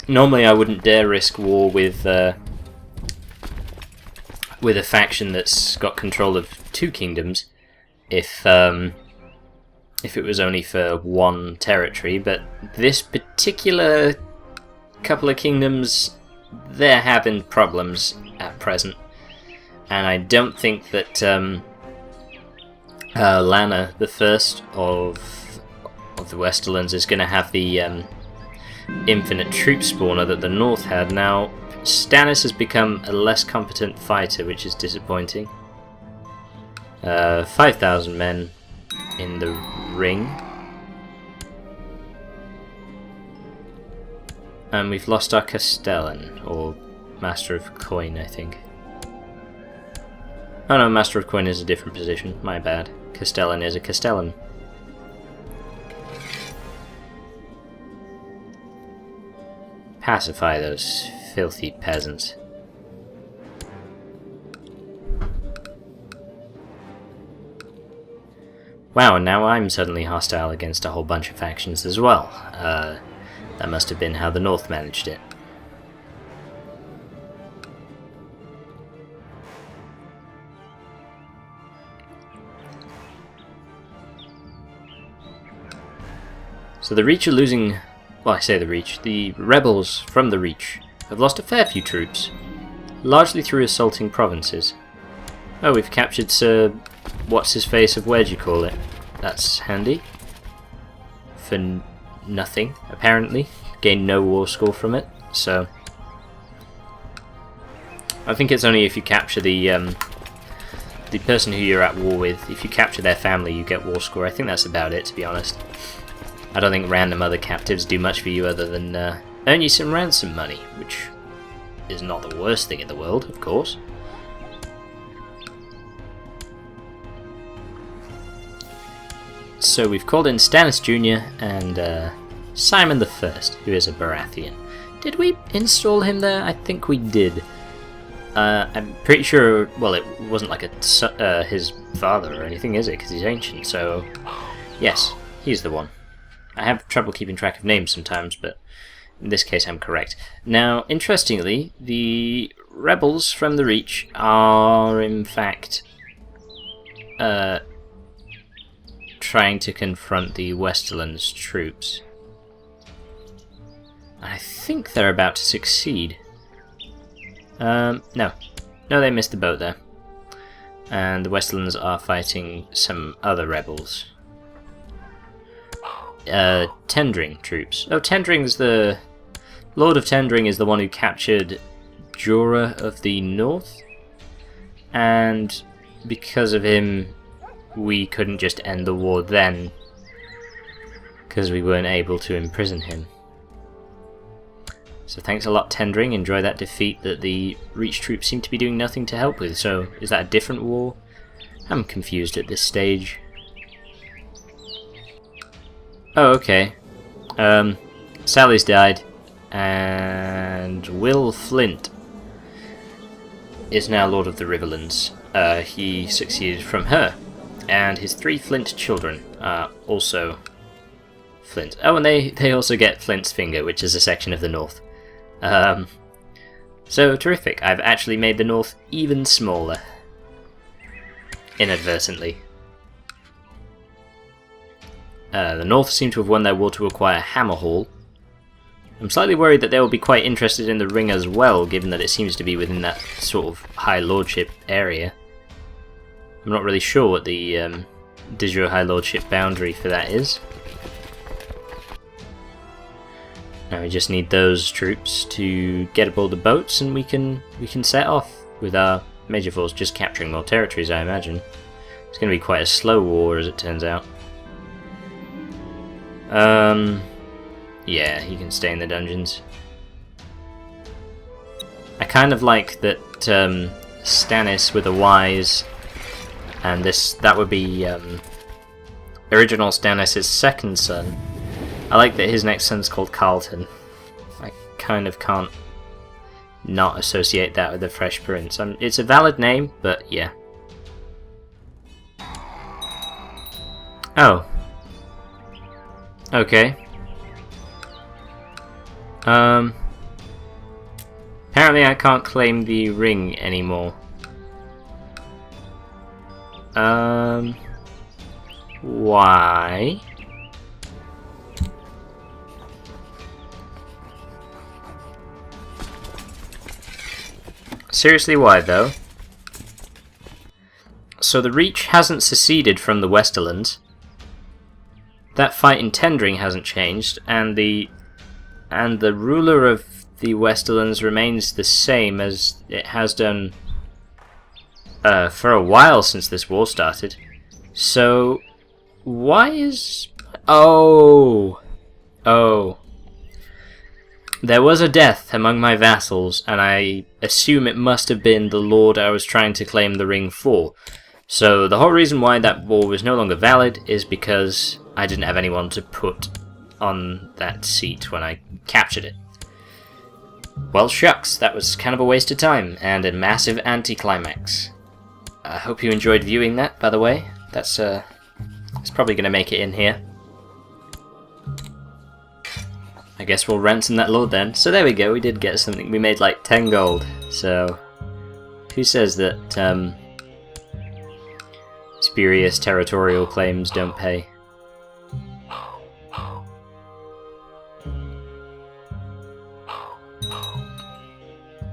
Normally I wouldn't dare risk war with a faction that's got control of 2 kingdoms if it was only for 1 territory, but this particular couple of kingdoms, they're having problems at present, and I don't think that Lana, the first of the Westerlands, is going to have the infinite troop spawner that the North had. Now, Stannis has become a less competent fighter, which is disappointing. 5,000 men in the ring. And we've lost our Castellan, or Master of Coin, I think. Oh no, Master of Coin is a different position, my bad. Castellan is a Castellan. Pacify those filthy peasants. Wow, and now I'm suddenly hostile against a whole bunch of factions as well. That must have been how the North managed it. So the Reach are losing... Well, I say the Reach. The rebels from the Reach have lost a fair few troops, largely through assaulting provinces. Oh, we've captured Sir... What's-his-face of where'd-you-call-it. That's handy. For nothing, apparently. Gained no war score from it, so... I think it's only if you capture the person who you're at war with. If you capture their family, you get war score. I think that's about it, to be honest. I don't think random other captives do much for you other than earn you some ransom money, which is not the worst thing in the world, of course. So we've called in Stannis Jr. and Simon the First, who is a Baratheon. Did we install him there? I think we did. I'm pretty sure, well, it wasn't like his father or anything, is it? Because he's ancient, so... Yes, he's the one. I have trouble keeping track of names sometimes, but in this case I'm correct. Now, interestingly, the rebels from the Reach are, in fact, trying to confront the Westerlands troops. I think they're about to succeed. No, they missed the boat there. And the Westerlands are fighting some other rebels. Tendring troops. Oh, Tendring's the... Lord of Tendring is the one who captured Jorah of the North. And because of him, we couldn't just end the war then, because we weren't able to imprison him. So thanks a lot, Tendring. Enjoy that defeat that the Reach troops seem to be doing nothing to help with. So, is that a different war? I'm confused at this stage. Oh, okay. Sally's died, and Will Flint is now Lord of the Riverlands. He succeeded from her, and his 3 Flint children are also Flint. Oh, and they also get Flint's Finger, which is a section of the North. So terrific. I've actually made the North even smaller. Inadvertently. The North seem to have won their war to acquire Hammerhall. I'm slightly worried that they will be quite interested in the Ring as well, given that it seems to be within that sort of High Lordship area. I'm not really sure what the de jure High Lordship boundary for that is. Now we just need those troops to get aboard the boats, and we can set off with our major force, just capturing more territories, I imagine. It's going to be quite a slow war, as it turns out. Yeah, he can stay in the dungeons. I kind of like that Stannis with a Wise, and that would be original Stannis' second son. I like that his next son's called Carlton. I kind of can't not associate that with the Fresh Prince. It's a valid name, but yeah. Oh. Apparently I can't claim the ring anymore. Why? Seriously, why though? So the Reach hasn't seceded from the Westerlands. That fight in Tendring hasn't changed, and the ruler of the Westerlands remains the same as it has done for a while since this war started. So why is... Oh! There was a death among my vassals, and I assume it must have been the lord I was trying to claim the ring for. So the whole reason why that war was no longer valid is because I didn't have anyone to put on that seat when I captured it. Well, shucks, that was kind of a waste of time, and a massive anticlimax. I hope you enjoyed viewing that, by the way. It's probably going to make it in here. I guess we'll ransom that lord then. So there we go, we did get something. We made like 10 gold. So who says that spurious territorial claims don't pay?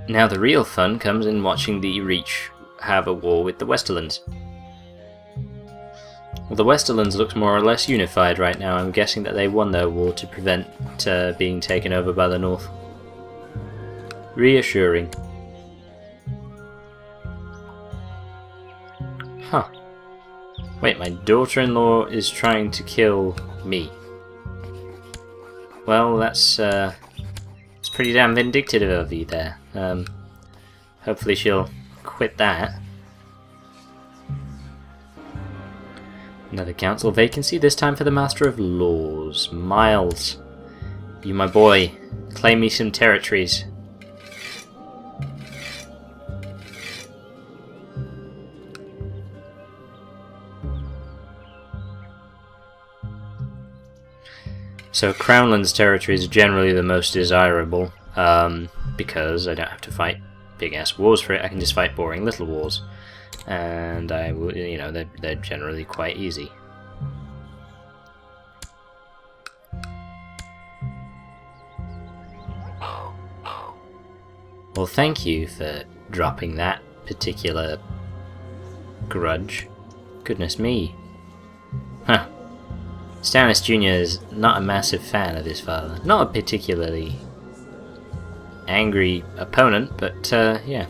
Now the real fun comes in watching the Reach have a war with the Westerlands. Well, the Westerlands looks more or less unified right now. I'm guessing that they won their war to prevent being taken over by the North. Reassuring. Huh. Wait, my daughter-in-law is trying to kill me. Well, that's pretty damn vindictive of you there. Hopefully she'll quit that. Another council vacancy, this time for the Master of Laws. Miles. You my boy. Claim me some territories. So Crownland's territories are generally the most desirable, because I don't have to fight big-ass wars for it. I can just fight boring little wars. And you know, they're generally quite easy. Well, thank you for dropping that particular grudge. Goodness me. Huh. Stannis Jr. is not a massive fan of his father. Not a particularly angry opponent, but yeah.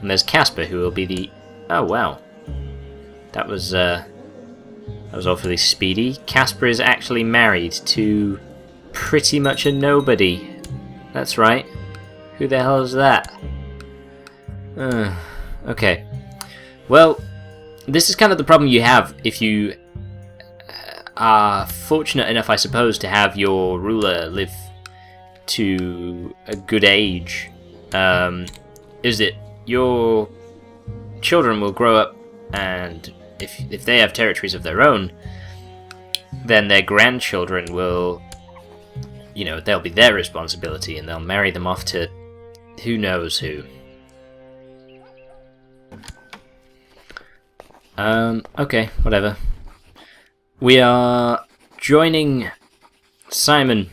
And there's Casper, who will be the... Oh, wow. That was awfully speedy. Casper is actually married to pretty much a nobody. That's right. Who the hell is that? Okay. Well, this is kind of the problem you have if you are fortunate enough, I suppose, to have your ruler live to a good age. Is that your children will grow up, and if they have territories of their own, then their grandchildren will, you know, they'll be their responsibility, and they'll marry them off to who knows who. Okay, whatever. We are joining Simon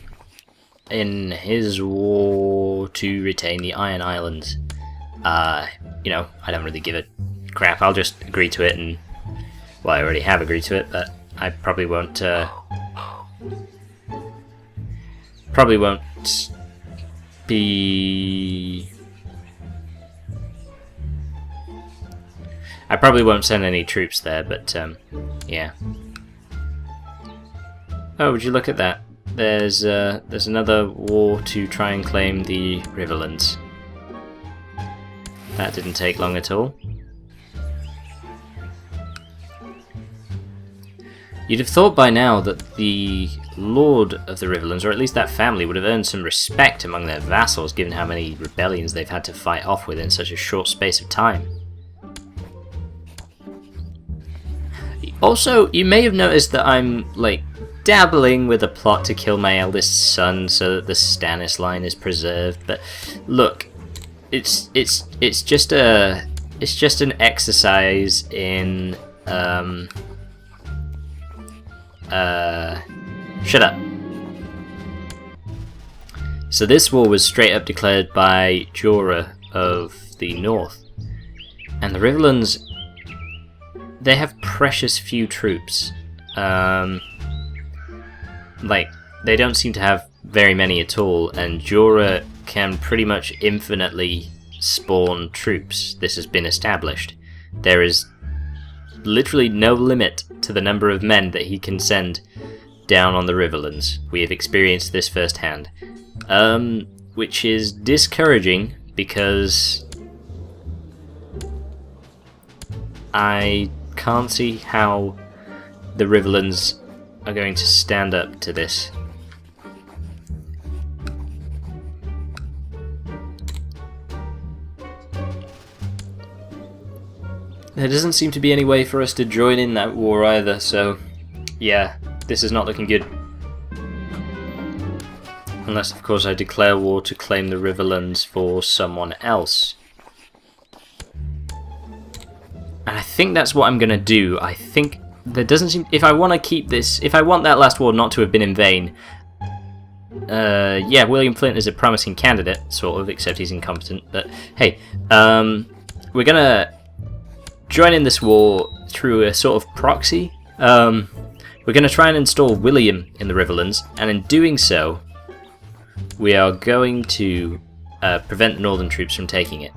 in his war to retain the Iron Islands. You know, I don't really give a crap. I'll just agree to it, and well, I already have agreed to it, but I probably won't be... I probably won't send any troops there, but yeah. Oh, would you look at that? There's another war to try and claim the Riverlands. That didn't take long at all. You'd have thought by now that the Lord of the Riverlands, or at least that family, would have earned some respect among their vassals, given how many rebellions they've had to fight off within such a short space of time. Also, you may have noticed that I'm, like, dabbling with a plot to kill my eldest son so that the Stannis line is preserved, but look, it's just an exercise in shut up. So this war was straight up declared by Jorah of the North, and the Riverlands, they have precious few troops. Like, they don't seem to have very many at all, and Jorah can pretty much infinitely spawn troops. This has been established. There is literally no limit to the number of men that he can send down on the Riverlands. We have experienced this firsthand. Which is discouraging, because I can't see how the Riverlands are going to stand up to this. There doesn't seem to be any way for us to join in that war either, so yeah, this is not looking good. Unless, of course, I declare war to claim the Riverlands for someone else. And I think that's what I'm going to do. I think there doesn't seem... If I want to keep this... If I want that last war not to have been in vain... yeah, William Flint is a promising candidate, sort of, except he's incompetent. But, hey, we're going to join in this war through a sort of proxy. We're going to try and install William in the Riverlands, and in doing so, we are going to prevent the northern troops from taking it.